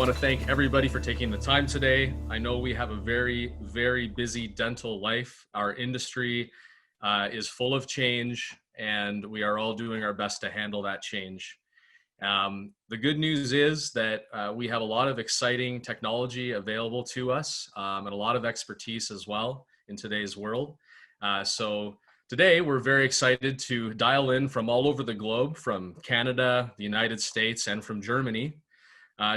want to thank everybody for taking the time today. I know we have a very, very busy dental life. Our industry is full of change, and we are all doing our best to handle that change. The good news is that we have a lot of exciting technology available to us and a lot of expertise as well in today's world. So today we're very excited to dial in from all over the globe, from Canada, the United States, and from Germany,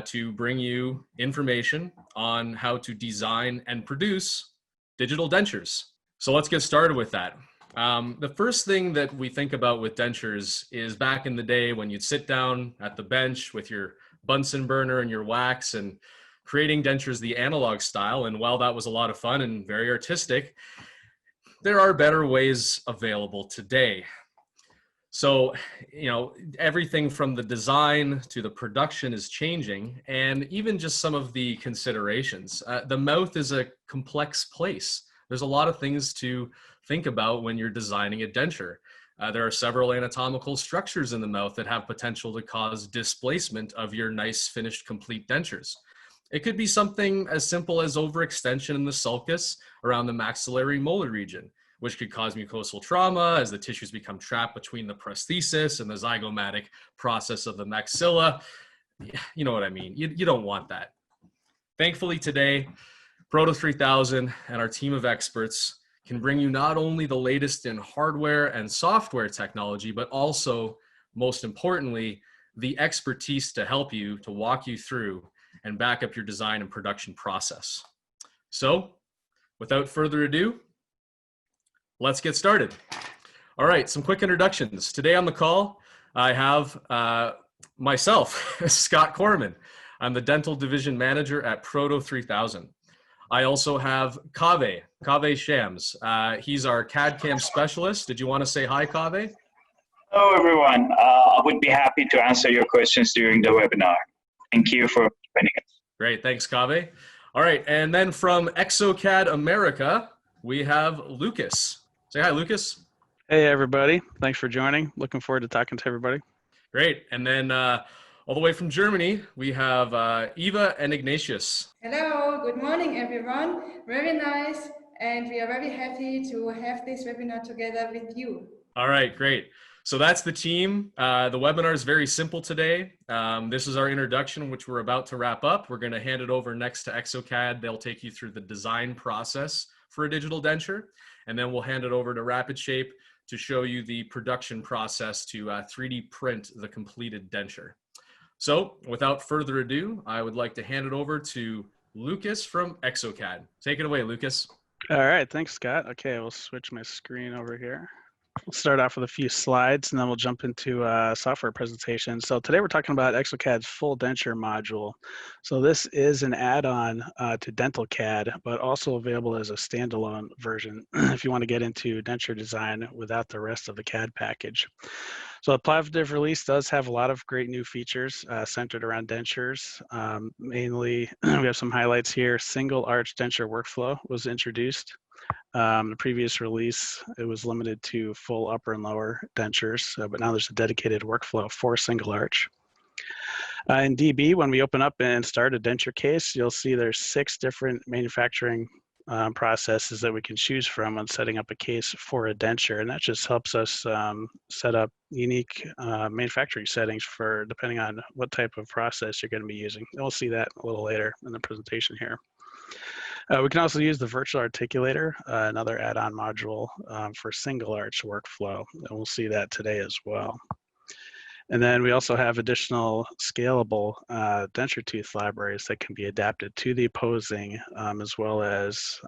to bring you information on how to design and produce digital dentures. So let's get started with that. The first thing that we think about with dentures is back in the day when you'd sit down at the bench with your Bunsen burner and your wax and creating dentures the analog style. And while that was a lot of fun and very artistic, there are better ways available today. So, everything from the design to the production is changing, and even just some of the considerations. The mouth is a complex place. There's a lot of things to think about when you're designing a denture. There are several anatomical structures in the mouth that have potential to cause displacement of your nice finished complete dentures. It could be something as simple as overextension in the sulcus around the maxillary molar region, which could cause mucosal trauma as the tissues become trapped between the prosthesis and the zygomatic process of the maxilla. You know what I mean? You don't want that. Thankfully today, Proto3000 and our team of experts can bring you not only the latest in hardware and software technology, but also, most importantly, the expertise to help you, to walk you through and back up your design and production process. So, without further ado, let's get started. All right, some quick introductions. Today on the call, I have myself, Scott Corman. I'm the Dental Division Manager at Proto3000. I also have Kaveh Shams. He's our CAD/CAM specialist. Did you want to say hi, Kaveh? Hello, everyone. I would be happy to answer your questions during the webinar. Thank you for joining us. Great, thanks, Kaveh. All right, and then from exocad America, we have Lucas. Say hi, Lucas. Hey, everybody. Thanks for joining. Looking forward to talking to everybody. Great. And then all the way from Germany, we have Eva and Ignatius. Hello. Good morning, everyone. Very nice. And we are very happy to have this webinar together with you. All right, great. So that's the team. The webinar is very simple today. This is our introduction, which we're about to wrap up. We're going to hand it over next to exocad. They'll take you through the design process for a digital denture. And then we'll hand it over to RapidShape to show you the production process to 3D print the completed denture. So without further ado, I would like to hand it over to Lucas from exocad. Take it away, Lucas. All right. Thanks, Scott. Okay, we'll switch my screen over here. We'll start off with a few slides, and then we'll jump into a software presentation. So today we're talking about exocad's full denture module. So this is an add-on to DentalCAD, but also available as a standalone version if you want to get into denture design without the rest of the CAD package. So the platform release does have a lot of great new features centered around dentures. Mainly, we have some highlights here. Single arch denture workflow was introduced. The previous release, it was limited to full upper and lower dentures, but now there's a dedicated workflow for single arch. In DB, when we open up and start a denture case, you'll see there's 6 different manufacturing processes that we can choose from when setting up a case for a denture, and that just helps us set up unique manufacturing settings for depending on what type of process you're going to be using. And we'll see that a little later in the presentation here. We can also use the virtual articulator, another add-on module for single arch workflow, and we'll see that today as well. And then we also have additional scalable denture tooth libraries that can be adapted to the opposing as well as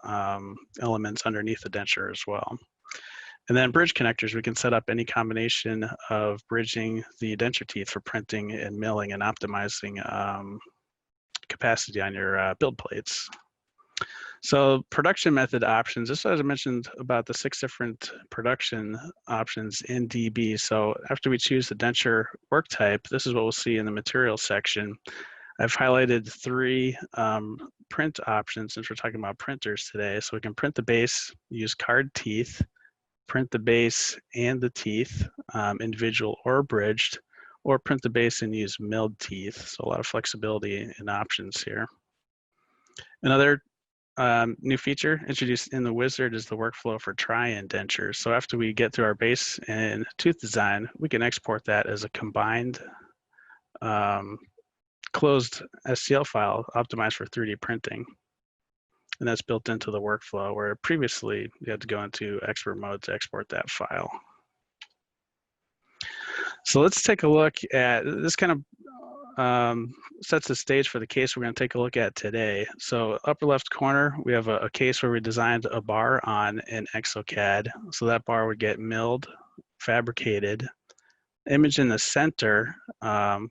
elements underneath the denture as well. And then bridge connectors, we can set up any combination of bridging the denture teeth for printing and milling and optimizing capacity on your build plates. So production method options, this as I mentioned about the 6 different production options in DB. So after we choose the denture work type, this is what we'll see in the materials section. I've highlighted 3 print options since we're talking about printers today. So we can print the base, use card teeth, print the base and the teeth, individual or bridged, or print the base and use milled teeth. So a lot of flexibility and options here. Another new feature introduced in the wizard is the workflow for try-in dentures. So after we get through our base and tooth design, we can export that as a combined closed STL file optimized for 3D printing. And that's built into the workflow, where previously you had to go into expert mode to export that file. So let's take a look at this. Kind of sets the stage for the case we're going to take a look at today. So upper left corner, we have a case where we designed a bar on an exocad. So that bar would get milled, fabricated. Image in the center,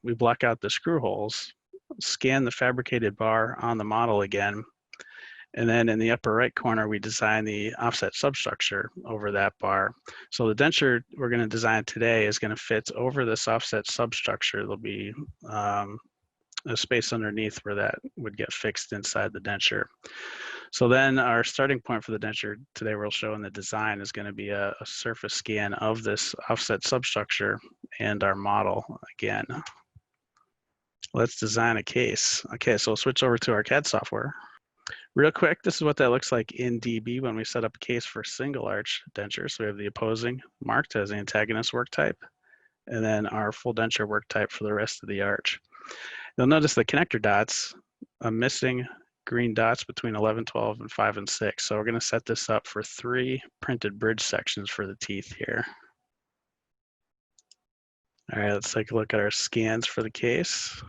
we block out the screw holes, scan the fabricated bar on the model again. And then in the upper right corner, we design the offset substructure over that bar. So the denture we're going to design today is going to fit over this offset substructure. There'll be a space underneath where that would get fixed inside the denture. So then our starting point for the denture today we'll show in the design is going to be a surface scan of this offset substructure and our model again. Let's design a case. Okay, so we'll switch over to our CAD software. Real quick, this is what that looks like in DB when we set up a case for single arch denture. So we have the opposing marked as the antagonist work type, and then our full denture work type for the rest of the arch. You'll notice the connector dots, a missing green dots between 11, 12, and 5 and 6. So we're going to set this up for 3 printed bridge sections for the teeth here. All right, let's take a look at our scans for the case.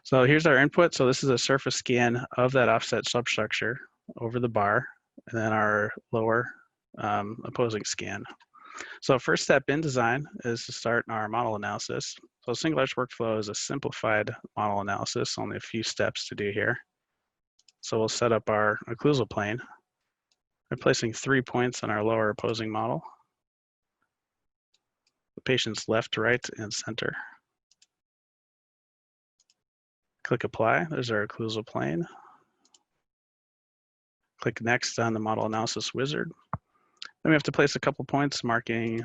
So here's our input. So this is a surface scan of that offset substructure over the bar, and then our lower opposing scan. So first step in design is to start our model analysis. So single arch workflow is a simplified model analysis, only a few steps to do here. So we'll set up our occlusal plane by placing 3 points on our lower opposing model, the patient's left, right, and center. Click apply, there's our occlusal plane. Click next on the model analysis wizard. Then we have to place a couple points marking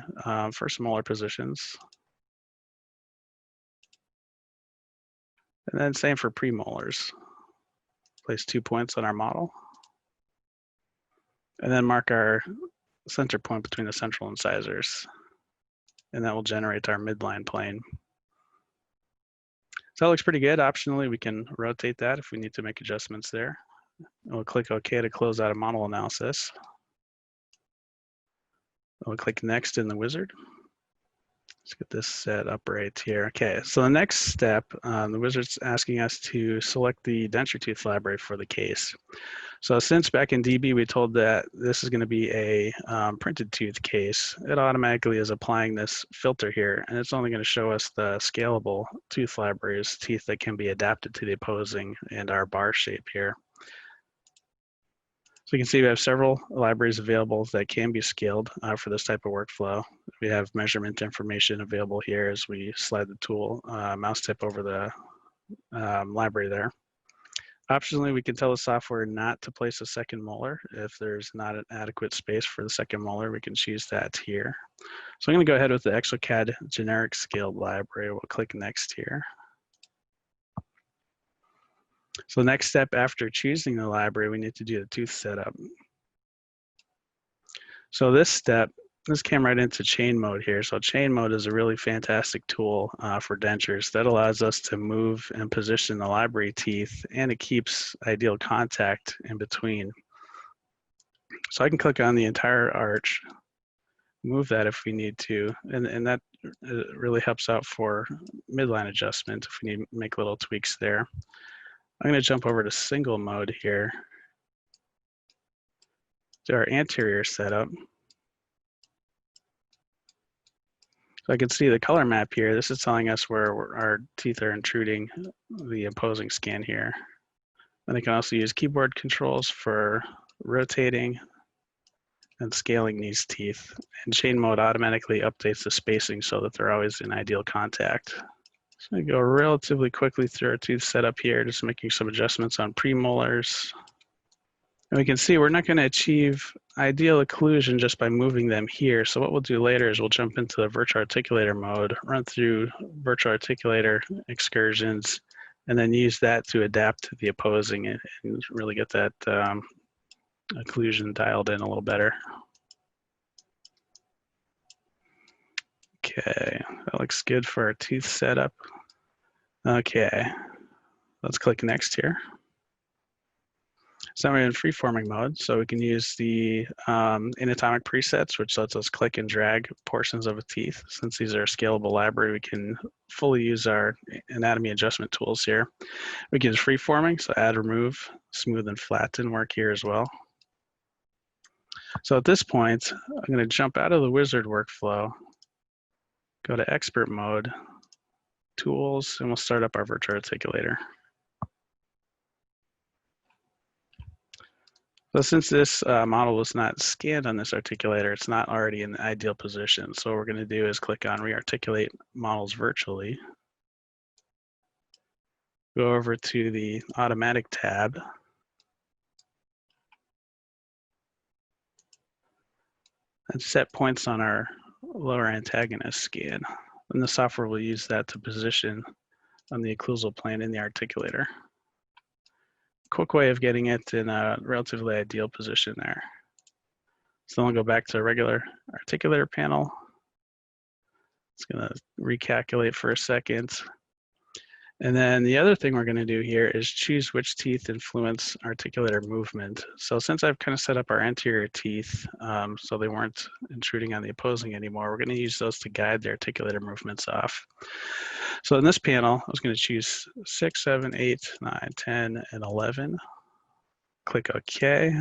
first molar positions. And then same for premolars. Place 2 points on our model. And then mark our center point between the central incisors. And that will generate our midline plane. So that looks pretty good. Optionally, we can rotate that if we need to make adjustments there. We'll click OK to close out a model analysis. We'll click next in the wizard. Let's get this set up right here. Okay, so the next step, the wizard's asking us to select the denture tooth library for the case. So since back in DB we told that this is going to be a printed tooth case, it automatically is applying this filter here, and it's only going to show us the scalable tooth libraries, teeth that can be adapted to the opposing and our bar shape here. So you can see we have several libraries available that can be scaled for this type of workflow. We have measurement information available here as we slide the tool mouse tip over the library there. Optionally, we can tell the software not to place a second molar. If there's not an adequate space for the second molar, we can choose that here. So I'm going to go ahead with the exocad generic scaled library. We'll click next here. So the next step after choosing the library, we need to do the tooth setup. So this came right into chain mode here. So chain mode is a really fantastic tool for dentures that allows us to move and position the library teeth, and it keeps ideal contact in between. So I can click on the entire arch, move that if we need to, and that really helps out for midline adjustment if we need to make little tweaks there. I'm going to jump over to single mode here, do our anterior setup. So I can see the color map here. This is telling us where our teeth are intruding the opposing scan here. And I can also use keyboard controls for rotating and scaling these teeth. And chain mode automatically updates the spacing so that they're always in ideal contact. So I go relatively quickly through our tooth setup here, just making some adjustments on premolars. And we can see we're not going to achieve ideal occlusion just by moving them here. So what we'll do later is we'll jump into the virtual articulator mode, run through virtual articulator excursions, and then use that to adapt to the opposing and really get that occlusion dialed in a little better. Okay, that looks good for our tooth setup. Okay, let's click next here. So we're in free-forming mode, so we can use the anatomic presets, which lets us click and drag portions of a teeth. Since these are a scalable library, we can fully use our anatomy adjustment tools here. We can use free-forming, so add, remove, smooth, and flatten work here as well. So at this point, I'm going to jump out of the wizard workflow, go to expert mode, tools, and we'll start up our virtual articulator. So since this model was not scanned on this articulator, it's not already in the ideal position. So what we're going to do is click on Rearticulate Models Virtually. Go over to the Automatic tab. And set points on our lower antagonist scan. And the software will use that to position on the occlusal plane in the articulator. Quick way of getting it in a relatively ideal position there. So then we'll go back to a regular articulator panel. It's going to recalculate for a second. And then the other thing we're going to do here is choose which teeth influence articulator movement. So since I've kind of set up our anterior teeth so they weren't intruding on the opposing anymore, we're going to use those to guide the articulator movements off. So in this panel, I was going to choose 6, 7, 8, 9, 10, and 11. Click OK.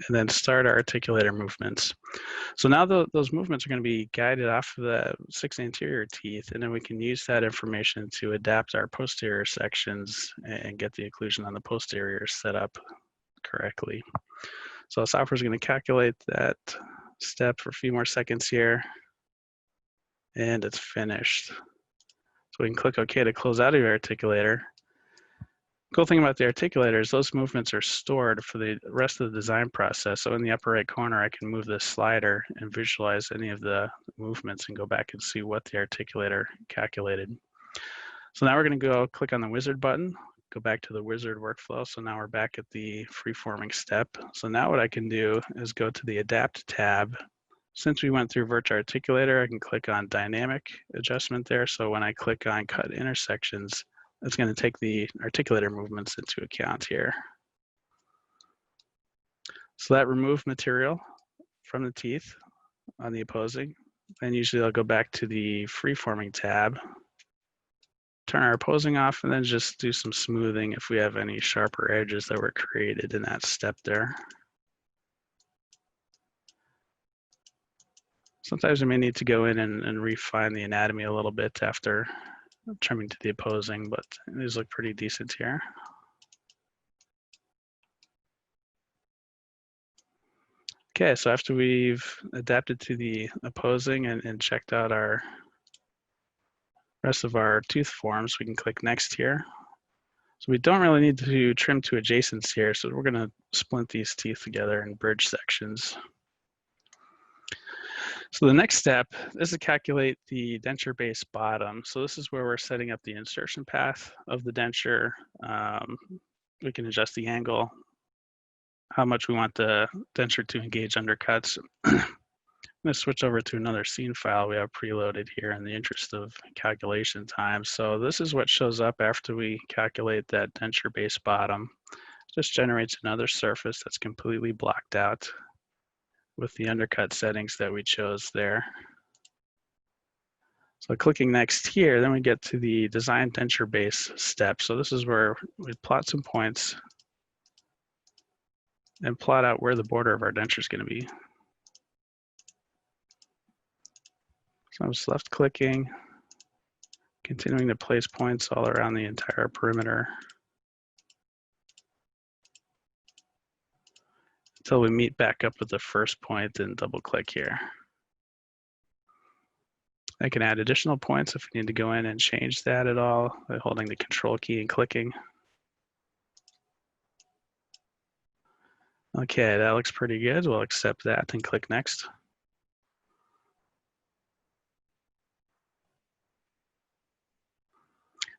And then start our articulator movements. So now those movements are going to be guided off of the 6 anterior teeth, and then we can use that information to adapt our posterior sections and get the occlusion on the posterior set up correctly. So the software is going to calculate that step for a few more seconds here, and it's finished. So we can click OK to close out of your articulator. Cool thing about the articulator is those movements are stored for the rest of the design process. So in the upper right corner, I can move this slider and visualize any of the movements and go back and see what the articulator calculated. So now we're going to go click on the wizard button, go back to the wizard workflow. So now we're back at the free-forming step. So now what I can do is go to the adapt tab. Since we went through virtual articulator, I can click on dynamic adjustment there. So when I click on cut intersections, it's going to take the articulator movements into account here. So that removed material from the teeth on the opposing. And usually I'll go back to the free-forming tab, turn our opposing off, and then just do some smoothing if we have any sharper edges that were created in that step there. Sometimes we may need to go in and refine the anatomy a little bit after trimming to the opposing, but these look pretty decent here. Okay, so after we've adapted to the opposing and checked out our rest of our tooth forms, we can click next here. So we don't really need to trim to adjacents here, so we're gonna splint these teeth together in bridge sections. So the next step is to calculate the denture base bottom. So this is where we're setting up the insertion path of the denture. We can adjust the angle, how much we want the denture to engage undercuts. I'm going to switch over to another scene file we have preloaded here in the interest of calculation time. So this is what shows up after we calculate that denture base bottom. It just generates another surface that's completely blocked out with the undercut settings that we chose there. So clicking next here, then we get to the design denture base step. So this is where we plot some points and plot out where the border of our denture is going to be. So I'm just left clicking, continuing to place points all around the entire perimeter until we meet back up with the first point and double click here. I can add additional points if we need to go in and change that at all by holding the control key and clicking. Okay, that looks pretty good. We'll accept that and click next.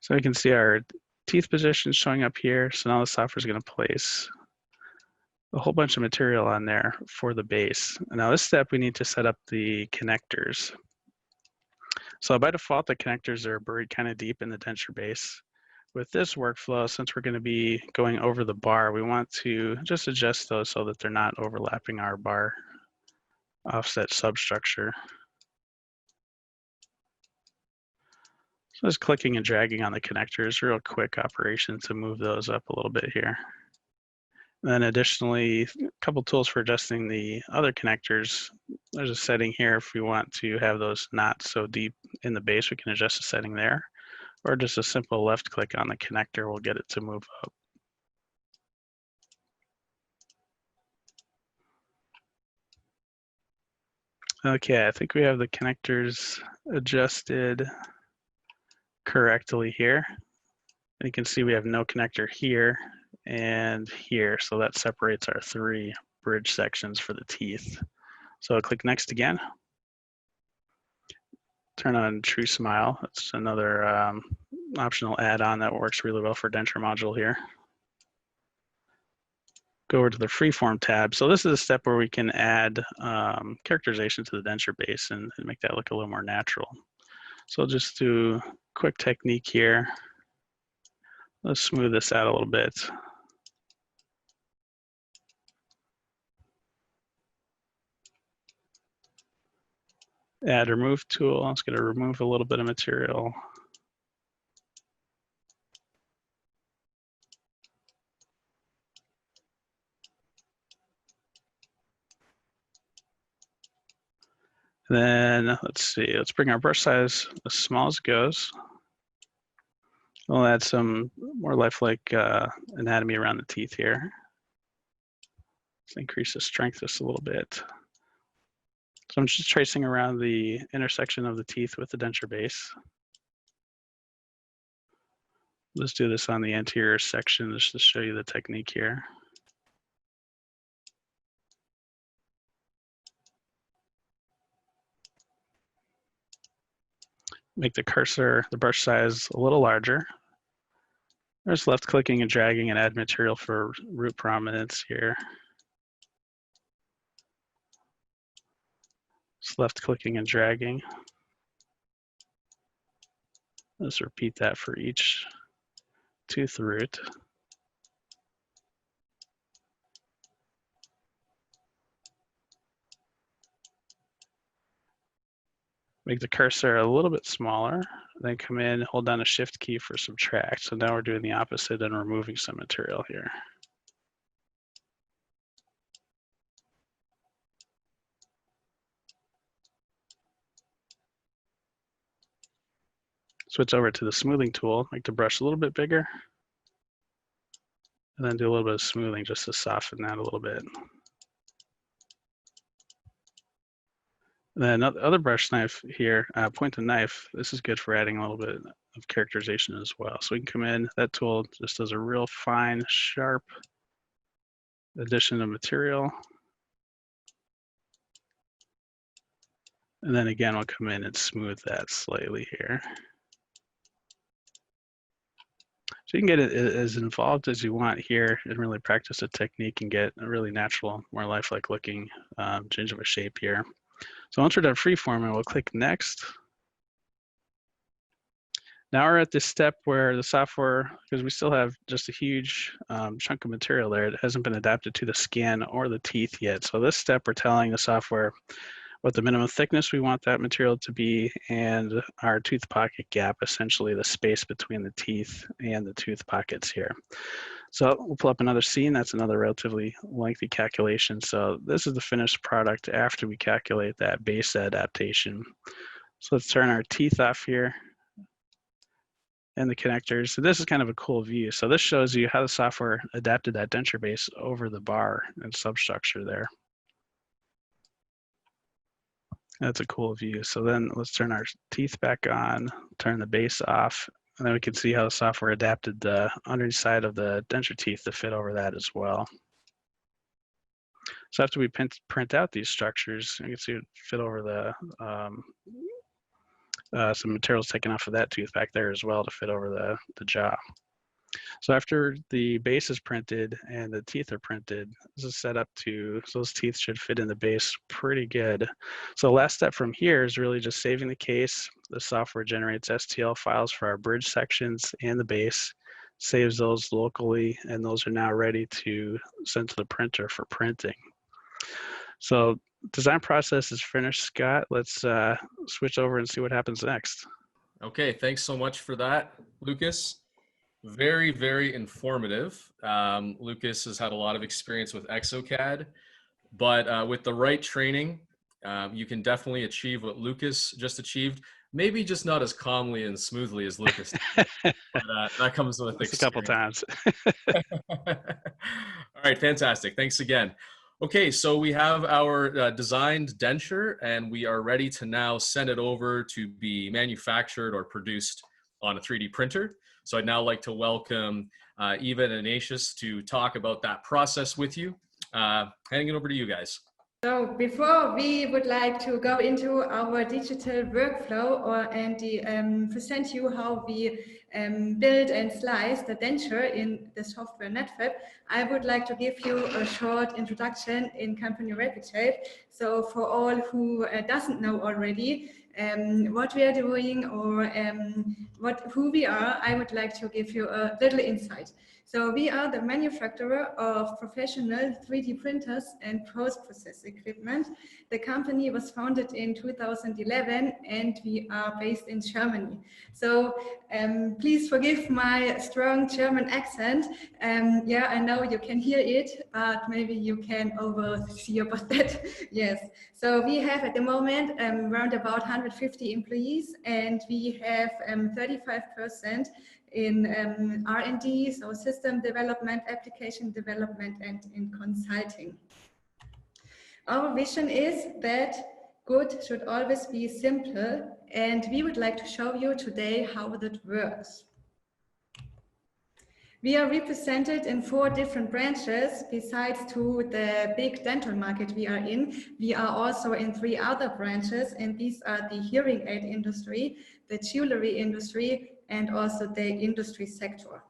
So we can see our teeth positions showing up here. So now the software is going to place a whole bunch of material on there for the base. And now this step, we need to set up the connectors. So by default, the connectors are buried kind of deep in the denture base. With this workflow, since we're going to be going over the bar, we want to just adjust those so that they're not overlapping our bar offset substructure. So just clicking and dragging on the connectors, real quick operation to move those up a little bit here. And then additionally, a couple tools for adjusting the other connectors. There's a setting here if we want to have those not so deep in the base, we can adjust the setting there. Or just a simple left click on the connector will get it to move up. Okay, I think we have the connectors adjusted correctly here. And you can see we have no connector here and here, so that separates our 3 bridge sections for the teeth. So I'll click next again. Turn on True Smile. That's another optional add-on that works really well for denture module here. Go over to the Freeform tab. So this is a step where we can add characterization to the denture base and make that look a little more natural. So I'll just do a quick technique here. Let's smooth this out a little bit. Add remove tool. I'm just going to remove a little bit of material. Then let's see, let's bring our brush size as small as it goes. We'll add some more lifelike anatomy around the teeth here. Let's increase the strength just a little bit. So I'm just tracing around the intersection of the teeth with the denture base. Let's do this on the anterior section just to show you the technique here. Make the cursor, the brush size a little larger. There's left clicking and dragging and add material for root prominence here. Just left clicking and dragging. Let's repeat that for each tooth root. Make the cursor a little bit smaller, then come in, hold down the shift key for subtract. So now we're doing the opposite and removing some material here. Switch over to the smoothing tool, make the brush a little bit bigger, and then do a little bit of smoothing just to soften that a little bit. Then other brush knife here, point and knife, this is good for adding a little bit of characterization as well. So we can come in, that tool just does a real fine, sharp addition of material. And then again, we'll come in and smooth that slightly here. So you can get it as involved as you want here and really practice a technique and get a really natural, more lifelike looking gingiva shape here. So once we're done freeforming, we'll click next. Now we're at this step where the software, because we still have just a huge chunk of material there, it hasn't been adapted to the skin or the teeth yet. So this step, we're telling the software what the minimum thickness we want that material to be and our tooth pocket gap, essentially the space between the teeth and the tooth pockets here. So we'll pull up another scene. That's another relatively lengthy calculation. So this is the finished product after we calculate that base adaptation. So let's turn our teeth off here and the connectors. So this is kind of a cool view. So this shows you how the software adapted that denture base over the bar and substructure there. That's a cool view. So then let's turn our teeth back on, turn the base off, and then we can see how the software adapted the underside of the denture teeth to fit over that as well. So after we print out these structures, you can see it fit over the, some materials taken off of that tooth back there as well to fit over the jaw. So after the base is printed and the teeth are printed, this is set up to, so those teeth should fit in the base pretty good. So the last step from here is really just saving the case. The software generates STL files for our bridge sections and the base, saves those locally, and those are now ready to send to the printer for printing. So design process is finished, Scott. Let's switch over and see what happens next. Okay, thanks so much for that, Lucas. Very, very informative. Lucas has had a lot of experience with exocad, but with the right training, you can definitely achieve what Lucas just achieved. Maybe just not as calmly and smoothly as Lucas did, but that comes with experience. A couple times. All right, fantastic. Thanks again. Okay, so we have our designed denture, and we are ready to now send it over to be manufactured or produced on a 3D printer. So I'd now like to welcome Eva and Ignatius to talk about that process with you. Handing it over to you guys. So before we would like to go into our digital workflow and present you how we build and slice the denture in the software NetFab, I would like to give you a short introduction in company RapidShape. So for all who doesn't know already what we are doing or who we are, I would like to give you a little insight. So we are the manufacturer of professional 3D printers and post-process equipment. The company was founded in 2011 and we are based in Germany. So please forgive my strong German accent. Yeah, I know you can hear it, but maybe you can oversee about that. Yes. So we have at the moment around about 150 employees, and we have 35% in R&D, so system development, application development, and in consulting. Our vision is that good should always be simple, and we would like to show you today how that works. We are represented in 4 different branches. Besides to the big dental market we are in, we are also in 3 other branches, and these are the hearing aid industry, the jewelry industry, and also the industry sector.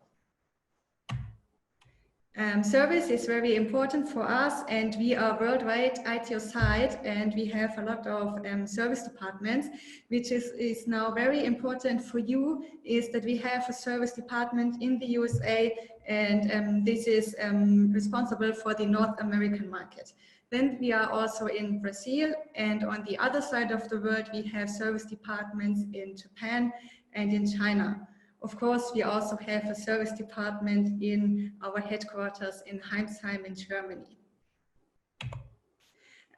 Service is very important for us, and we are worldwide ITO site, and we have a lot of service departments, which is now very important for you, is that we have a service department in the USA, and this is responsible for the North American market. Then we are also in Brazil, and on the other side of the world, we have service departments in Japan and in China. Of course, we also have a service department in our headquarters in Heinsheim in Germany.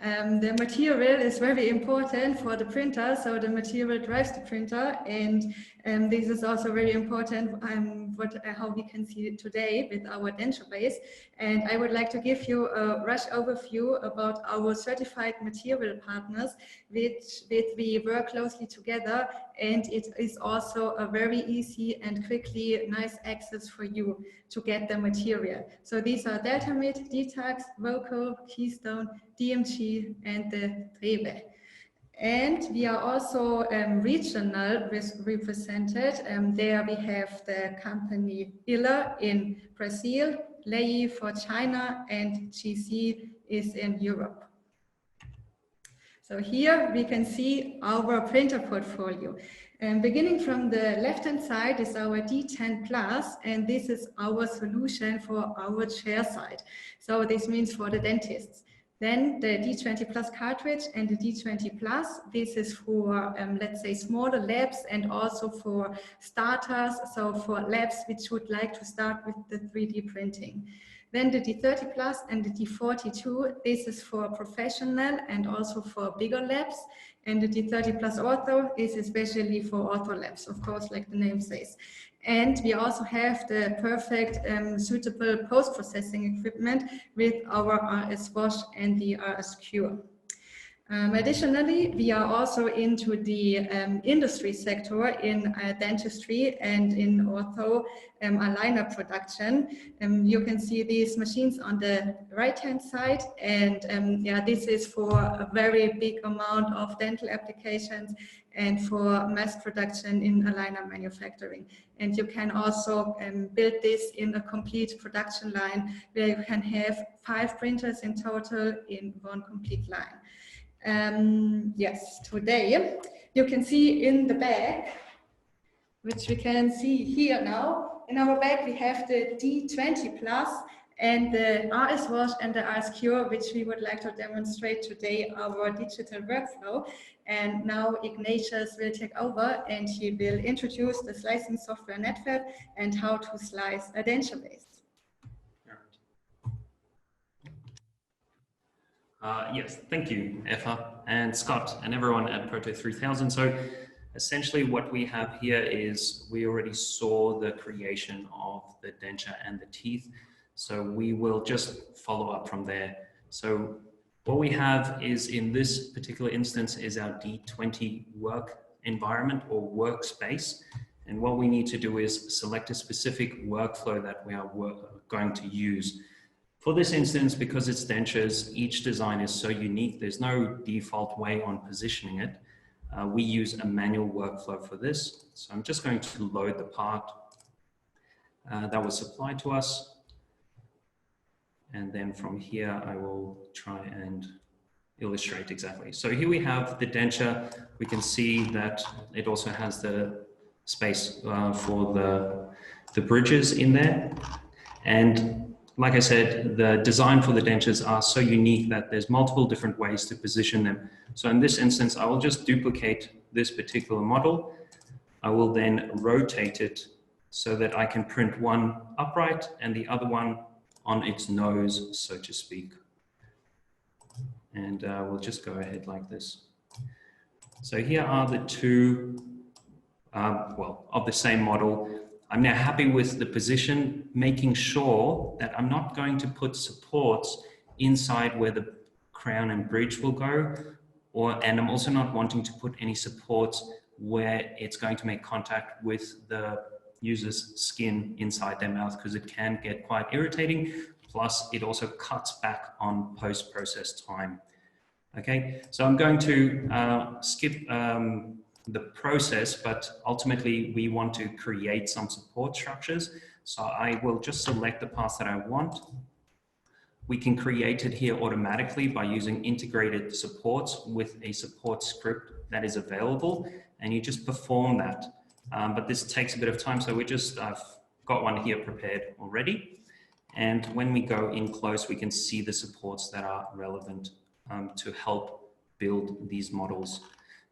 The material is very important for the printer, so the material drives the printer, and this is also very important how we can see it today with our denture base. And I would like to give you a rush overview about our certified material partners, with we work closely together, and it is also a very easy and quickly nice access for you to get the material. So these are Deltamid, Detax, Voco, Keystone, DMG, and the Rewe. And we are also regional represented. There we have the company Iller in Brazil, Lei for China, and GC is in Europe. So here we can see our printer portfolio. Beginning from the left-hand side is our D10 Plus, and this is our solution for our chair side. So this means for the dentists. Then the D20 Plus cartridge and the D20 Plus, this is for, let's say, smaller labs and also for starters, so for labs which would like to start with the 3D printing. Then the D30 Plus and the D42, this is for professional and also for bigger labs. And the D30 Plus Ortho is especially for ortho labs, of course, like the name says. And we also have the perfect suitable post-processing equipment with our RS Wash and the RS Cure. Additionally, we are also into the industry sector in dentistry and in ortho aligner production. You can see these machines on the right-hand side, and yeah, this is for a very big amount of dental applications and for mass production in aligner manufacturing. And you can also build this in a complete production line where you can have 5 printers in total in one complete line. Yes, today you can see in the back, which we can see here now. In our back we have the D20 Plus and the RS Wash and the RS Cure, which we would like to demonstrate today our digital workflow. And now Ignatius will take over and he will introduce the slicing software NetFab and how to slice a denture base. Yes, thank you, Effa and Scott and everyone at Proto3000. So essentially what we have here is we already saw the creation of the denture and the teeth. So we will just follow up from there. So what we have is in this particular instance is our D20 work environment or workspace. And what we need to do is select a specific workflow that we are going to use. For this instance, because it's dentures, each design is so unique, there's no default way on positioning it. We use a manual workflow for this. So I'm just going to load the part that was supplied to us. And then from here, I will try and illustrate exactly. So here we have the denture. We can see that it also has the space for the bridges in there. And like I said, the design for the dentures are so unique that there's multiple different ways to position them. So in this instance, I will just duplicate this particular model. I will then rotate it so that I can print one upright and the other one on its nose, so to speak. And we'll just go ahead like this. So here are the two, well, of the same model. I'm now happy with the position, making sure that I'm not going to put supports inside where the crown and bridge will go, and I'm also not wanting to put any supports where it's going to make contact with the user's skin inside their mouth, because it can get quite irritating. Plus, it also cuts back on post-process time. Okay, so I'm going to skip the process, but ultimately we want to create some support structures. So I will just select the parts that I want. We can create it here automatically by using integrated supports with a support script that is available, and you just perform that. But this takes a bit of time, so we just got one here prepared already. And when we go in close, we can see the supports that are relevant to help build these models.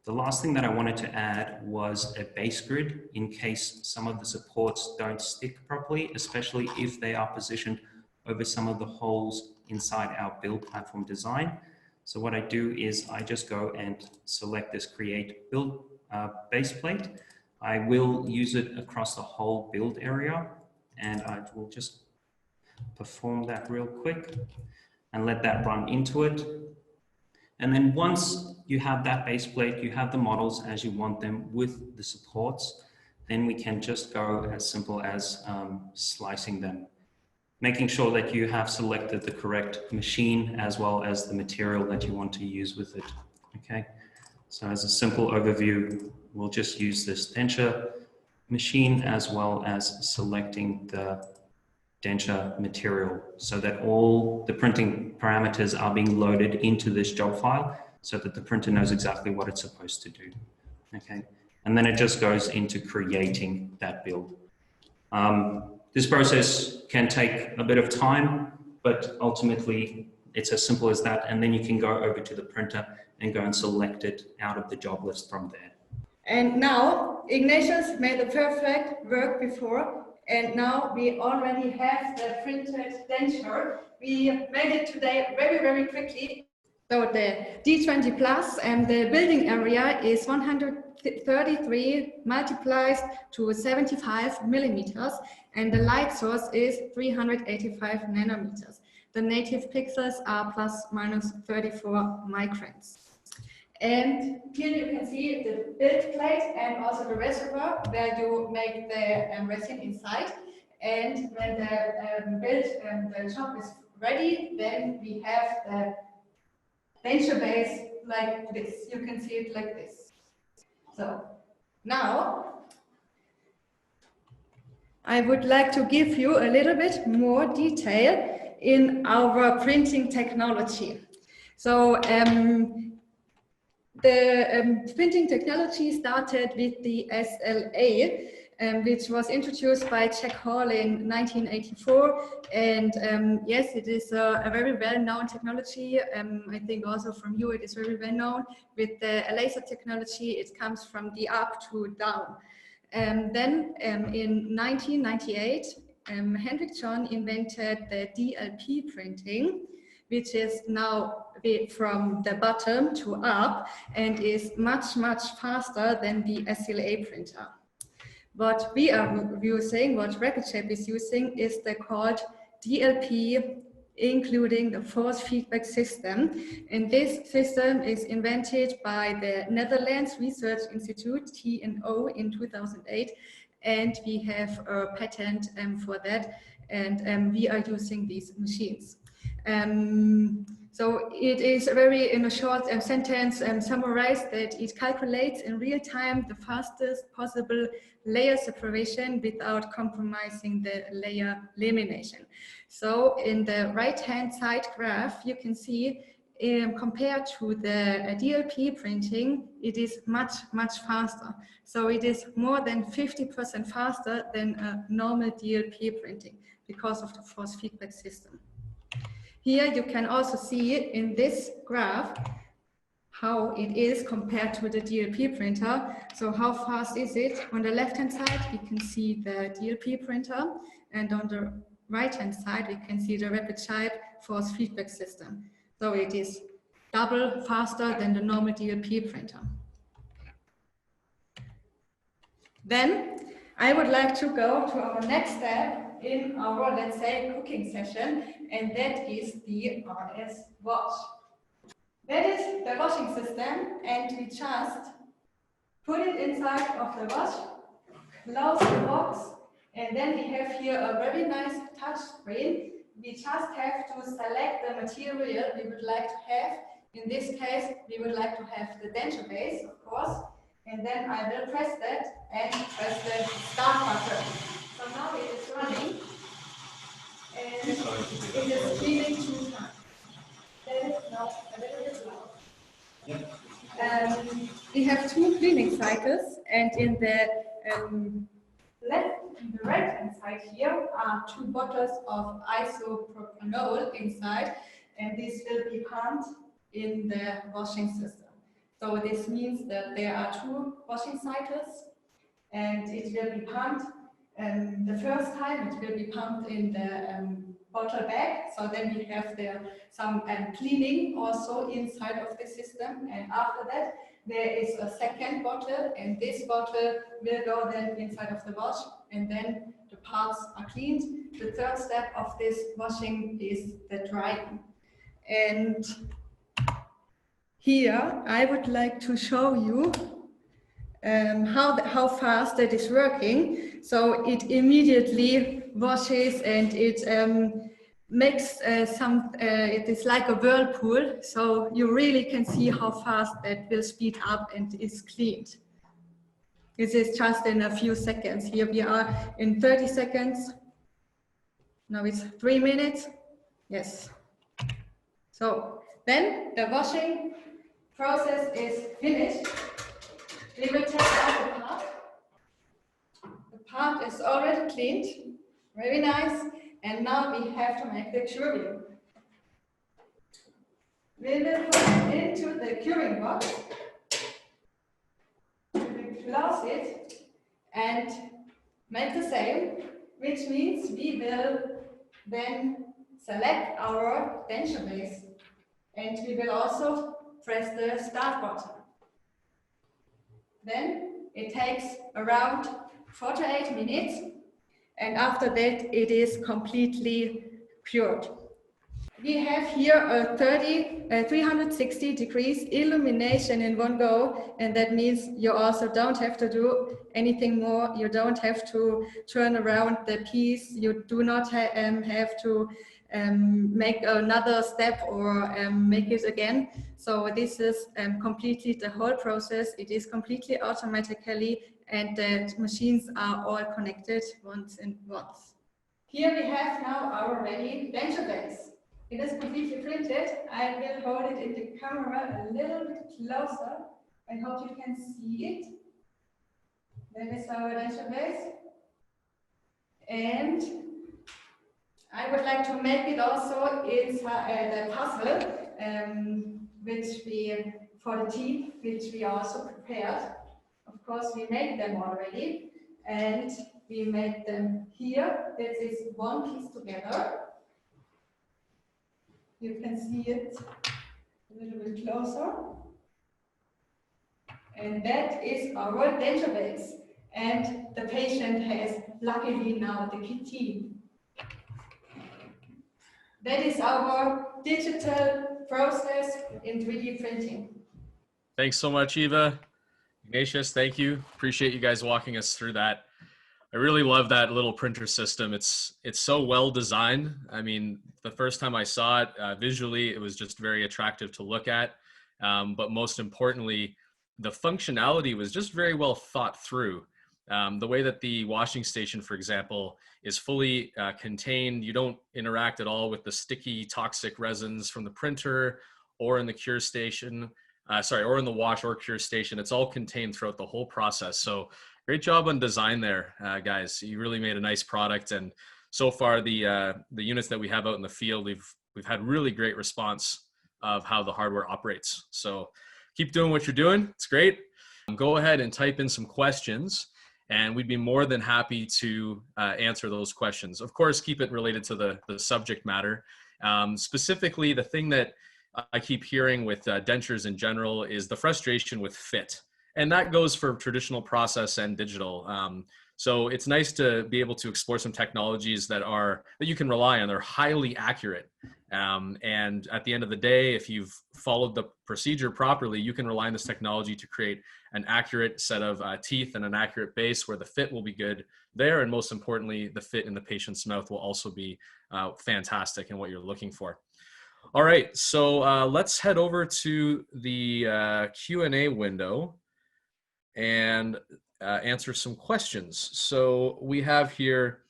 The last thing that I wanted to add was a base grid in case some of the supports don't stick properly, especially if they are positioned over some of the holes inside our build platform design. So what I do is I just go and select this create build base plate. I will use it across the whole build area, and I will just perform that real quick and let that run into it. And then once you have that base plate, you have the models as you want them with the supports, then we can just go as simple as slicing them, making sure that you have selected the correct machine as well as the material that you want to use with it. Okay, so as a simple overview, we'll just use this denture machine as well as selecting the denture material so that all the printing parameters are being loaded into this job file so that the printer knows exactly what it's supposed to do. Okay, and then it just goes into creating that build. This process can take a bit of time, but ultimately it's as simple as that. And then you can go over to the printer and go and select it out of the job list from there. And now Ignatius made the perfect work before. And now we already have the printed denture. We made it today very, very quickly. So the D20 Plus and the building area is 133 multiplied to 75 millimeters, and the light source is 385 nanometers. The native pixels are plus minus 34 microns. And here you can see the build plate and also the reservoir where you make the resin inside. And when the job is ready, then we have the denture base like this. You can see it like this. So now I would like to give you a little bit more detail in our printing technology. So the printing technology started with the SLA, which was introduced by Jack Hall in 1984. And yes, it is a very well-known technology. I think also from you it is very well-known. With the laser technology, it comes from the up to down. Then in 1998, Hendrik John invented the DLP printing, which is now from the bottom to up and is much, much faster than the SLA printer. What we are using, what RapidShape is using, is the called DLP, including the force feedback system. And this system is invented by the Netherlands Research Institute, TNO, in 2008. And we have a patent for that. And we are using these machines. So it is very, in a short sentence, summarized that it calculates in real time the fastest possible layer separation without compromising the layer lamination. So in the right-hand side graph, you can see compared to the DLP printing, it is much, much faster. So it is more than 50% faster than a normal DLP printing because of the force feedback system. Here you can also see in this graph how it is compared to the DLP printer. So how fast is it? On the left-hand side, we can see the DLP printer, and on the right-hand side, we can see the RapidShape force feedback system. So it is double faster than the normal DLP printer. Then I would like to go to our next step in our, let's say, cooking session, and that is the RS wash. That is the washing system, and we just put it inside of the wash, close the box, and then we have here a very nice touch screen. We just have to select the material we would like to have. In this case, we would like to have the denture base, of course, and then I will press that and press the start button. So now it is running, and it is cleaning 2 times. That is now a little bit loud. We have 2 cleaning cycles, and in the right-hand side here are 2 bottles of isopropanol inside, and this will be pumped in the washing system. So this means that there are 2 washing cycles, and it will be pumped. The first time it will be pumped in the bottle bag, so then we have there some cleaning also inside of the system, and after that there is a second bottle, and this bottle will go then inside of the wash, and then the parts are cleaned. The third step of this washing is the drying. And here I would like to show you how fast that is working. So it immediately washes, and it makes it is like a whirlpool, so you really can see how fast that will speed up and is cleaned. This is just in a few seconds. Here we are in 30 seconds. Now it's 3 minutes. Yes. So then the washing process is finished. We will take out the part. The part is already cleaned. Very nice. And now we have to make the curing. We will put it into the curing box. We will close it and make the same, which means we will then select our denture base, and we will also press the start button. Then it takes around 48 minutes, and after that it is completely cured. We have here a 360 degrees illumination in one go, and that means you also don't have to do anything more. You don't have to turn around the piece. You do not have to make another step or make it again. So this is completely the whole process. It is completely automatically, and the machines are all connected once and once. Here we have now our ready denture base. It is completely printed. I will hold it in the camera a little bit closer. I hope you can see it. That is our denture base. And I would like to make it also inside the puzzle, which we, for the teeth, which we also prepared. Of course, we made them already. And we made them here. This is one piece together. You can see it a little bit closer. And that is our denture base. And the patient has luckily now the teeth. That is our digital process in 3D printing. Thanks so much, Eva. Ignatius, thank you. Appreciate you guys walking us through that. I really love that little printer system. It's so well designed. I mean, the first time I saw it visually, it was just very attractive to look at. But most importantly, the functionality was just very well thought through. The way that the washing station, for example, is fully contained. You don't interact at all with the sticky toxic resins from the printer or in the cure station, or in the wash or cure station. It's all contained throughout the whole process. So great job on design there, guys. You really made a nice product. And so far, the units that we have out in the field, we've had really great response of how the hardware operates. So keep doing what you're doing. It's great. Go ahead and type in some questions, and we'd be more than happy to answer those questions. Of course, keep it related to the subject matter. Specifically, the thing that I keep hearing with dentures in general is the frustration with fit. And that goes for traditional process and digital. So it's nice to be able to explore some technologies that you can rely on. They're highly accurate. And at the end of the day, if you've followed the procedure properly, you can rely on this technology to create an accurate set of teeth and an accurate base where the fit will be good there. And most importantly, the fit in the patient's mouth will also be fantastic in what you're looking for. All right, so let's head over to the Q&A window and answer some questions. So we have here,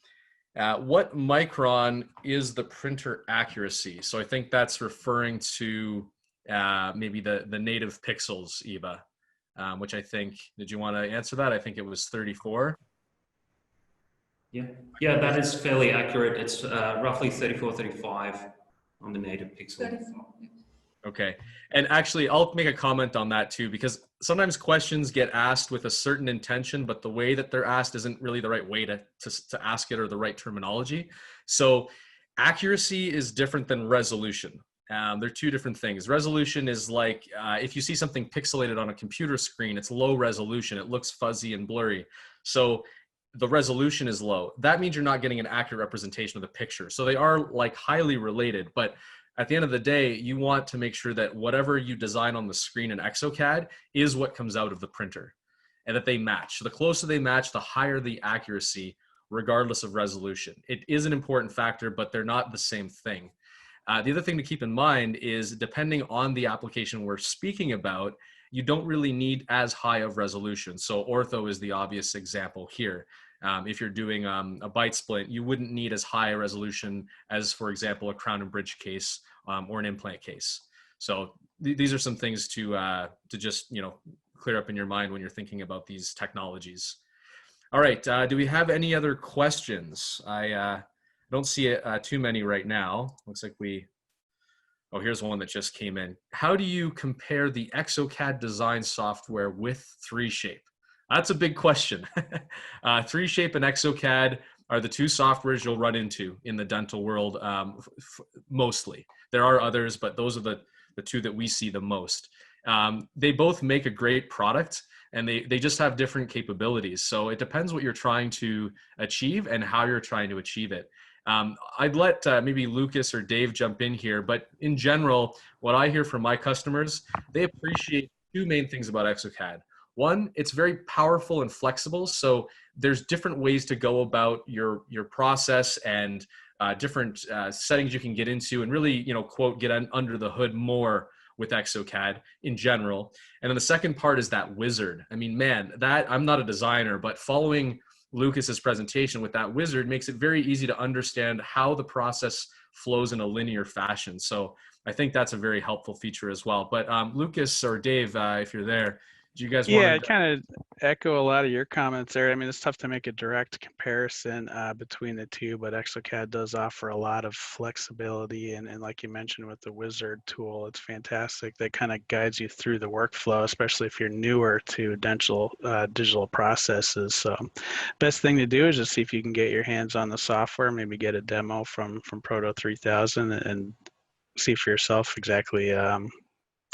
what micron is the printer accuracy? So I think that's referring to maybe the native pixels, Eva, which I think, did you want to answer that? I think it was 34. Yeah, that is fairly accurate. It's roughly 34, 35 on the native pixel. 34. Okay. And actually, I'll make a comment on that too, because sometimes questions get asked with a certain intention, but the way that they're asked isn't really the right way to ask it or the right terminology. So accuracy is different than resolution. They're two different things. Resolution is like, if you see something pixelated on a computer screen, it's low resolution. It looks fuzzy and blurry. So the resolution is low. That means you're not getting an accurate representation of the picture. So they are like highly related, but at the end of the day, you want to make sure that whatever you design on the screen in exocad is what comes out of the printer and that they match. So the closer they match, the higher the accuracy, regardless of resolution. It is an important factor, but they're not the same thing. The other thing to keep in mind is depending on the application we're speaking about, you don't really need as high of resolution. So ortho is the obvious example here. If you're doing a bite splint, you wouldn't need as high a resolution as, for example, a crown and bridge case or an implant case. So these are some things to just clear up in your mind when you're thinking about these technologies. All right, do we have any other questions? I don't see too many right now. Looks like oh, here's one that just came in. How do you compare the exocad design software with 3Shape? That's a big question. 3Shape and exocad are the two softwares you'll run into in the dental world mostly. There are others, but those are the two that we see the most. They both make a great product, and they just have different capabilities. So it depends what you're trying to achieve and how you're trying to achieve it. I'd let maybe Lucas or Dave jump in here, but in general, what I hear from my customers, they appreciate two main things about exocad. One, it's very powerful and flexible, so there's different ways to go about your process and different settings you can get into and really, quote, get under the hood more with exocad in general. And then the second part is that wizard. I mean, man, that I'm not a designer, but following Lucas's presentation with that wizard makes it very easy to understand how the process flows in a linear fashion. So I think that's a very helpful feature as well. But Lucas or Dave, if you're there, do you guys want to? Yeah, I kind of echo a lot of your comments there. I mean, it's tough to make a direct comparison between the two, but exocad does offer a lot of flexibility. And like you mentioned with the wizard tool, it's fantastic. That kind of guides you through the workflow, especially if you're newer to digital processes. So best thing to do is just see if you can get your hands on the software, maybe get a demo from Proto3000 and see for yourself exactly how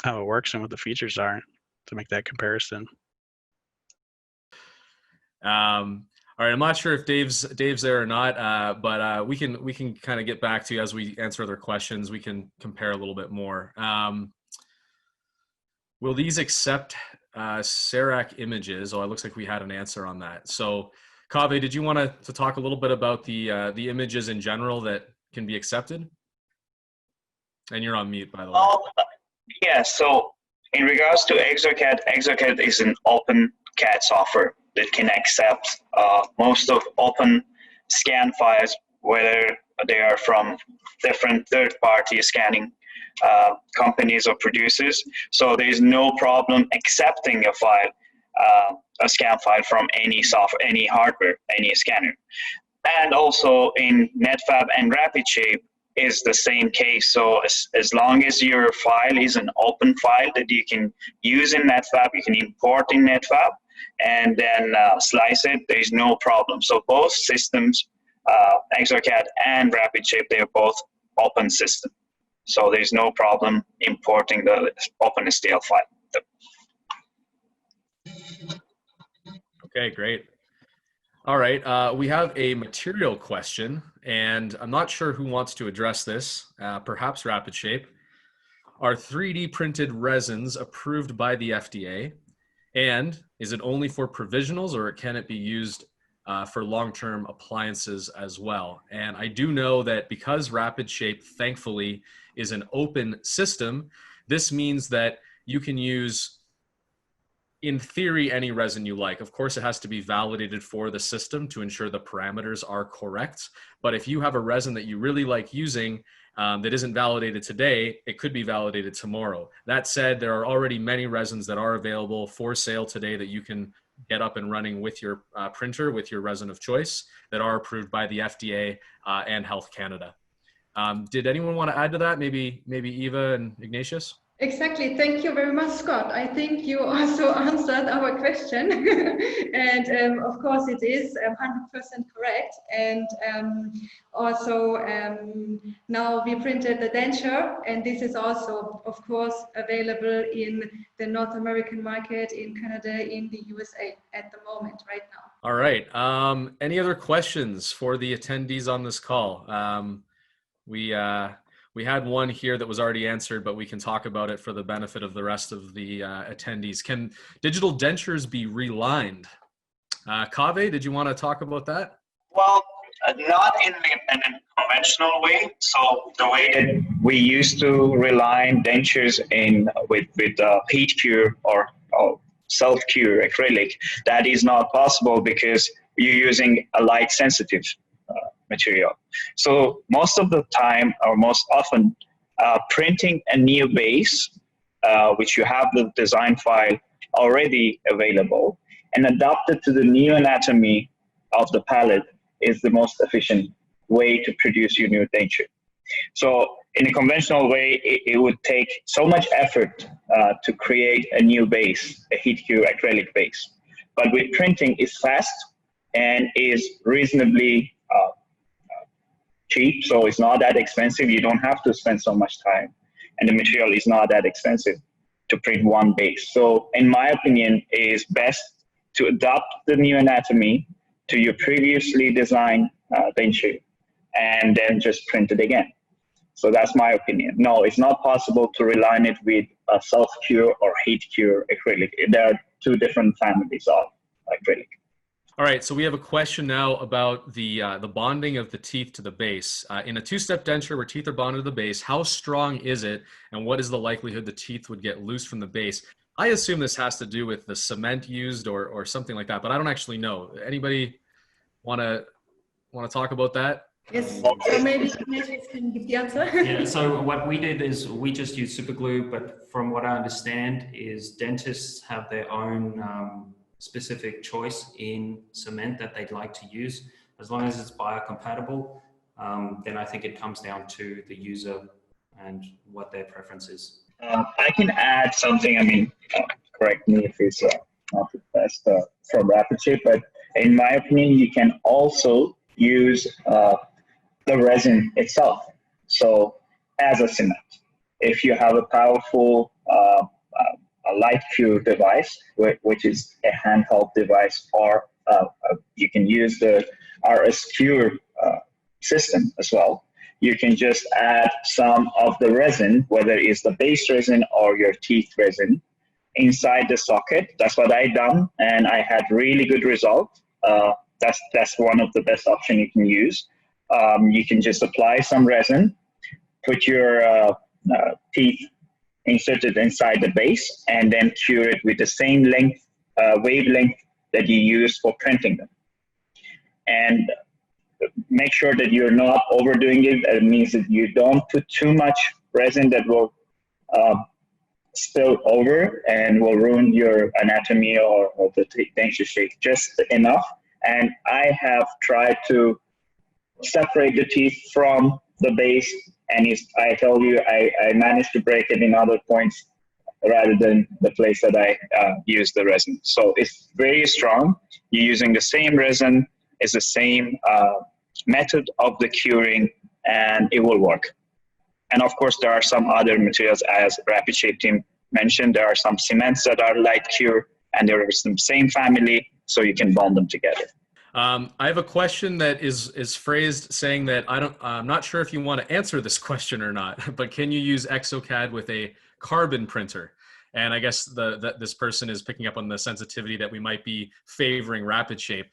it works and what the features are to make that comparison. All right, I'm not sure if Dave's there or not, but we can kind of get back to you as we answer other questions. We can compare a little bit more. Will these accept Serac images? Oh, it looks like we had an answer on that. So, Kaveh, did you want to talk a little bit about the images in general that can be accepted? And you're on mute, by the way. Yeah. So in regards to exocad, exocad is an open CAD software that can accept most of open scan files, whether they are from different third-party scanning companies or producers. So there's no problem accepting a file, a scan file from any software, any hardware, any scanner. And also in NetFab and RapidShape is the same case. So as long as your file is an open file that you can use in NetFab, you can import in NetFab and then slice it, there's no problem. So both systems, exocad and RapidShape, they're both open systems. So there's no problem importing the OpenSTL file. Okay, great. All right, we have a material question, and I'm not sure who wants to address this, perhaps RapidShape. Are 3D printed resins approved by the FDA? And is it only for provisionals, or can it be used for long-term appliances as well? And I do know that because RapidShape, thankfully, is an open system, this means that you can use, in theory, any resin you like. Of course, it has to be validated for the system to ensure the parameters are correct. But if you have a resin that you really like using that isn't validated today, it could be validated tomorrow. That said, there are already many resins that are available for sale today that you can get up and running with your printer, with your resin of choice, that are approved by the FDA and Health Canada. Did anyone want to add to that? Maybe Eva and Ignatius? Exactly. Thank you very much, Scott. I think you also answered our question. And of course, it is 100% correct. And also, now we printed the denture, and this is also, of course, available in the North American market, in Canada, in the USA at the moment, right now. All right. Any other questions for the attendees on this call? We had one here that was already answered, but we can talk about it for the benefit of the rest of the attendees. Can digital dentures be relined? Kaveh, did you want to talk about that? Well, not in a conventional way. So the way that we used to reline dentures with heat cure or self-cure acrylic, that is not possible because you're using a light sensitive material. So most of the time, or most often, printing a new base, which you have the design file already available, and adapt it to the new anatomy of the palate is the most efficient way to produce your new denture. So in a conventional way, it would take so much effort to create a new base, a heat cure acrylic base. But with printing, it's fast and is reasonably cheap, so it's not that expensive. You don't have to spend so much time, and the material is not that expensive to print one base. So in my opinion, it is best to adapt the new anatomy to your previously designed denture and then just print it again. So that's my opinion. No, it's not possible to reline it with a self-cure or heat-cure acrylic. There are two different families of acrylic. All right, so we have a question now about the bonding of the teeth to the base. In a two-step denture where teeth are bonded to the base, how strong is it, and what is the likelihood the teeth would get loose from the base? I assume this has to do with the cement used or something like that, but I don't actually know. Anybody want to talk about that? Yes, so maybe Matrix can give the answer. Yeah, so what we did is we just used super glue, but from what I understand is dentists have their own specific choice in cement that they'd like to use. As long as it's biocompatible, then I think it comes down to the user and what their preference is. I can add something. I mean, correct me if it's not the best from RapidShape, but in my opinion, you can also use the resin itself. So as a cement, if you have a powerful a light cure device, which is a handheld device, or you can use the RS Cure system as well. You can just add some of the resin, whether it's the base resin or your teeth resin, inside the socket. That's what I done, and I had really good result. That's one of the best options you can use. You can just apply some resin, put your teeth inserted inside the base, and then cure it with the same length, wavelength that you use for printing them. And make sure that you're not overdoing it. That means that you don't put too much resin that will spill over and will ruin your anatomy or the denture shape. Just enough. And I have tried to separate the teeth from the base, and I tell you, I managed to break it in other points rather than the place that I used the resin. So it's very strong. You're using the same resin, it's the same method of the curing, and it will work. And of course, there are some other materials, as RapidShape team mentioned. There are some cements that are light cure, and there is the same family, so you can bond them together. I have a question that is phrased saying that I'm not sure if you want to answer this question or not, but can you use exocad with a carbon printer? And I guess this person is picking up on the sensitivity that we might be favoring RapidShape.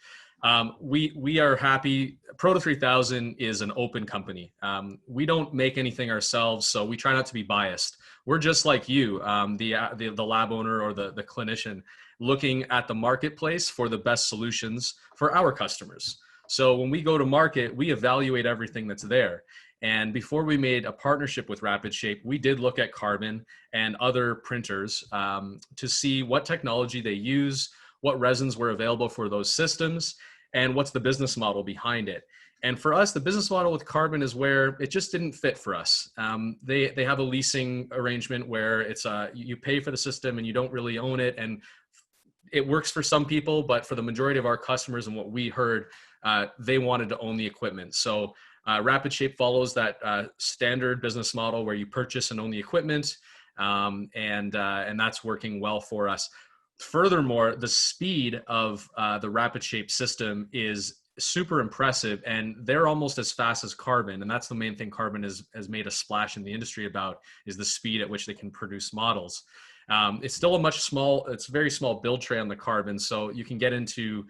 We are happy. Proto3000 is an open company. We don't make anything ourselves, so we try not to be biased. We're just like you, the lab owner or the clinician, looking at the marketplace for the best solutions for our customers. So when we go to market, we evaluate everything that's there. And before we made a partnership with RapidShape, we did look at carbon and other printers to see what technology they use, what resins were available for those systems, and what's the business model behind it. And for us, the business model with carbon is where it just didn't fit for us. They have a leasing arrangement where it's you pay for the system and you don't really own it. And it works for some people, but for the majority of our customers and what we heard, they wanted to own the equipment. So RapidShape follows that standard business model where you purchase and own the equipment, and that's working well for us. Furthermore, the speed of the RapidShape system is super impressive, and they're almost as fast as carbon. And that's the main thing carbon has made a splash in the industry about, is the speed at which they can produce models. It's still it's very small build tray on the carbon, so you can get into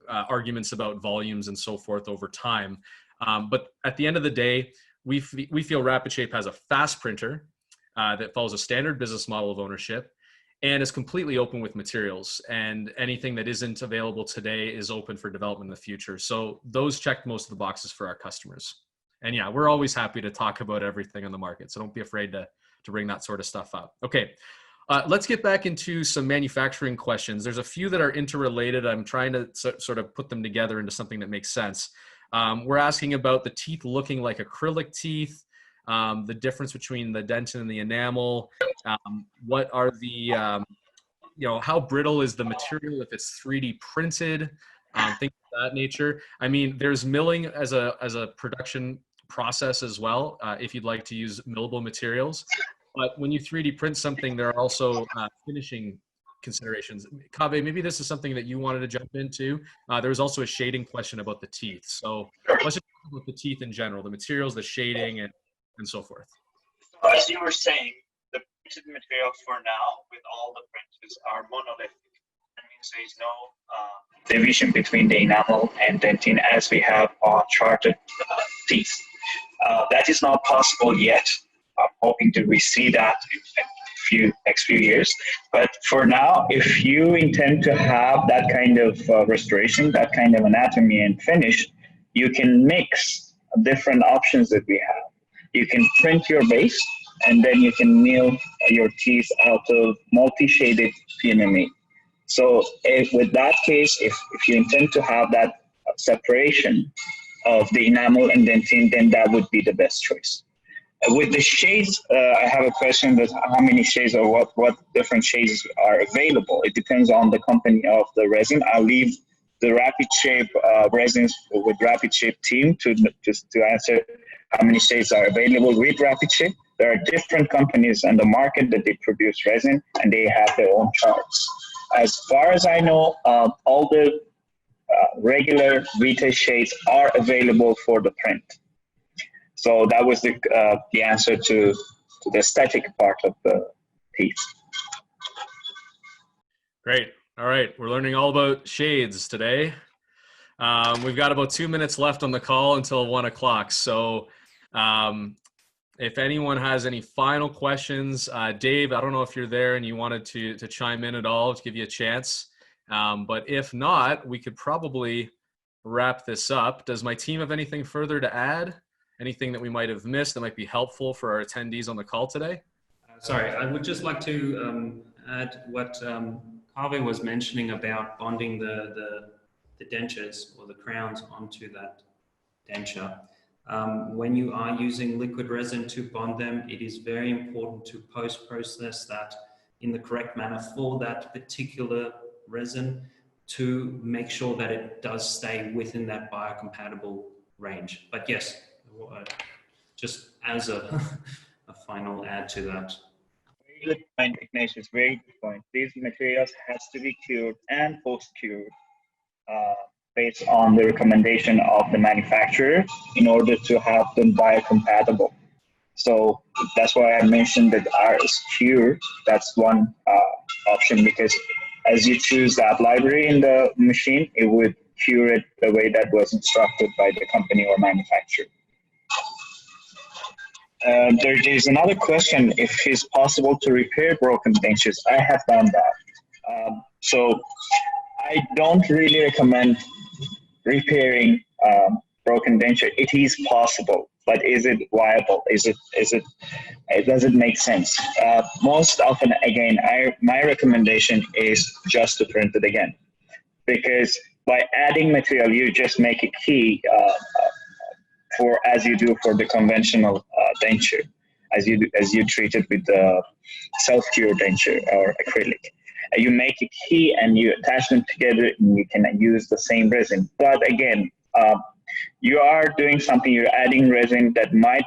arguments about volumes and so forth over time. But at the end of the day, we feel RapidShape has a fast printer that follows a standard business model of ownership and is completely open with materials, and anything that isn't available today is open for development in the future. So those check most of the boxes for our customers. And yeah, we're always happy to talk about everything on the market, so don't be afraid to bring that sort of stuff up. Okay. Let's get back into some manufacturing questions. There's a few that are interrelated. I'm trying to sort of put them together into something that makes sense. We're asking about the teeth looking like acrylic teeth, the difference between the dentin and the enamel. What are the, how brittle is the material if it's 3D printed, things of that nature. I mean, there's milling as a production process as well, if you'd like to use millable materials. But when you 3D print something, there are also finishing considerations. Kaveh, maybe this is something that you wanted to jump into. There was also a shading question about the teeth. So let's just talk about the teeth in general, the materials, the shading, and so forth. As you were saying, the printed material for now with all the printers are monolithic. That means there is no division between the enamel and dentine as we have on charted teeth. That is not possible yet. I'm hoping to see that in next few years. But for now, if you intend to have that kind of restoration, that kind of anatomy and finish, you can mix different options that we have. You can print your base, and then you can mill your teeth out of multi-shaded PMMA. So with that case, if you intend to have that separation of the enamel and dentine, then that would be the best choice. With the shades, I have a question that how many shades or what different shades are available. It depends on the company of the resin. I'll leave the RapidShape resins with RapidShape team to answer how many shades are available with RapidShape. There are different companies on the market that they produce resin, and they have their own charts. As far as I know, all the regular retail shades are available for the print. So that was the answer to the aesthetic part of the piece. Great. All right. We're learning all about shades today. We've got about 2 minutes left on the call until 1 o'clock. So if anyone has any final questions, Dave, I don't know if you're there and you wanted to chime in at all to give you a chance. But if not, we could probably wrap this up. Does my team have anything further to add? Anything that we might have missed that might be helpful for our attendees on the call today? Sorry, I would just like to add what Harvey was mentioning about bonding the dentures or the crowns onto that denture. When you are using liquid resin to bond them, it is very important to post-process that in the correct manner for that particular resin to make sure that it does stay within that biocompatible range. But yes, just as a final add to that. Very good point, Ignatius. Very good point. These materials has to be cured and post-cured based on the recommendation of the manufacturer in order to have them biocompatible. So that's why I mentioned that ours is cured. That's one option, because as you choose that library in the machine, it would cure it the way that was instructed by the company or manufacturer. There is another question, if it's possible to repair broken dentures. I have done that. So I don't really recommend repairing broken denture. It is possible, but is it viable? Does it make sense? Most often, again, my recommendation is just to print it again, because by adding material, you just make a key as you do for the conventional denture, as you treat it with the self-cure denture or acrylic. You make a key and you attach them together, and you can use the same resin. But again, you are doing something. You're adding resin that might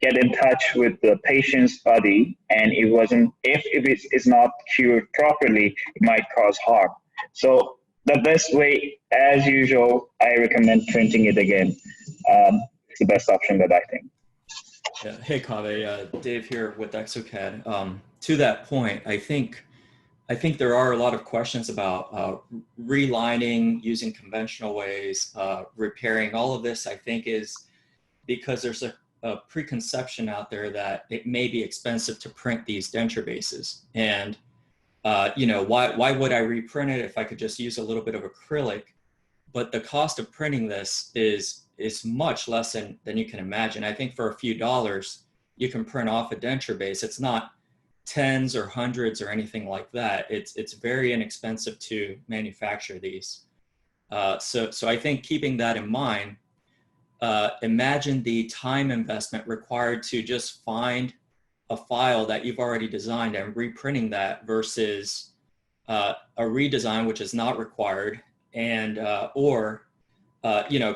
get in touch with the patient's body, and if it is not cured properly, it might cause harm. So the best way, as usual, I recommend printing it again. It's the best option that I think. Yeah. Hey, Kaveh, Dave here with exocad. To that point, I think there are a lot of questions about relining, using conventional ways, repairing. All of this, I think, is because there's a preconception out there that it may be expensive to print these denture bases. And, why would I reprint it if I could just use a little bit of acrylic? But the cost of printing this is much less than you can imagine. I think for a few dollars, you can print off a denture base. It's not tens or hundreds or anything like that. It's very inexpensive to manufacture these. So I think keeping that in mind, imagine the time investment required to just find a file that you've already designed and reprinting that versus a redesign, which is not required, and or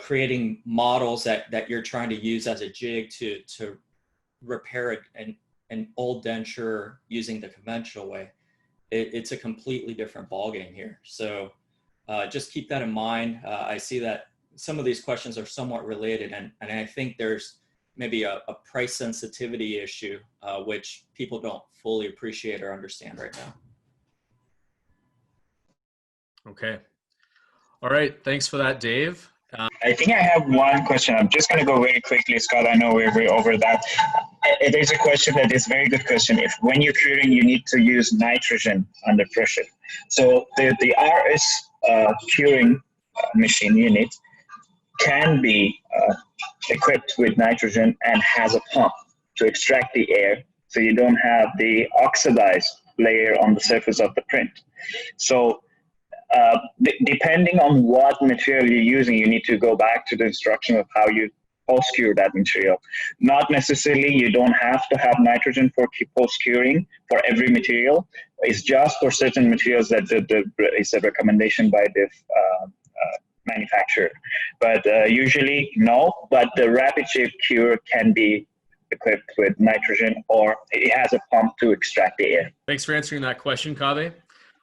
creating models that you're trying to use as a jig to repair an old denture using the conventional way. It's a completely different ballgame here. So just keep that in mind. I see that some of these questions are somewhat related, and I think there's maybe a price sensitivity issue, which people don't fully appreciate or understand right now. Okay. All right. Thanks for that, Dave. I think I have one question. I'm just going to go very quickly, Scott. I know we're over that. There's a question that is a very good question. If when you're curing, you need to use nitrogen under pressure. So the RS curing machine unit can be equipped with nitrogen and has a pump to extract the air, so you don't have the oxidized layer on the surface of the print. So depending on what material you're using, you need to go back to the instruction of how you post-cure that material. Not necessarily, you don't have to have nitrogen for post-curing for every material. It's just for certain materials that is a recommendation by the manufacturer. But usually, no, but the RapidShape cure can be equipped with nitrogen, or it has a pump to extract the air. Thanks for answering that question, Kaveh.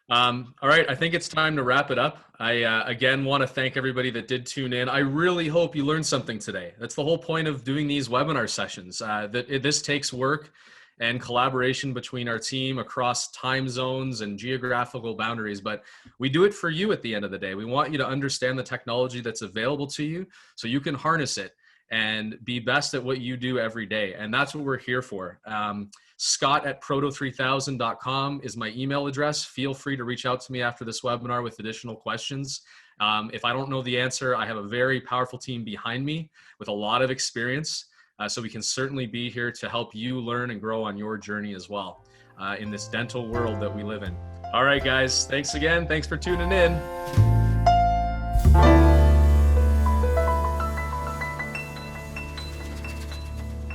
All right, I think it's time to wrap it up. I, again, want to thank everybody that did tune in. I really hope you learned something today. That's the whole point of doing these webinar sessions. This takes work and collaboration between our team across time zones and geographical boundaries, but we do it for you at the end of the day. We want you to understand the technology that's available to you so you can harness it and be best at what you do every day. And that's what we're here for. Scott@proto3000.com is my email address. Feel free to reach out to me after this webinar with additional questions. If I don't know the answer, I have a very powerful team behind me with a lot of experience. So we can certainly be here to help you learn and grow on your journey as well in this dental world that we live in. All right, guys, thanks again. Thanks for tuning in.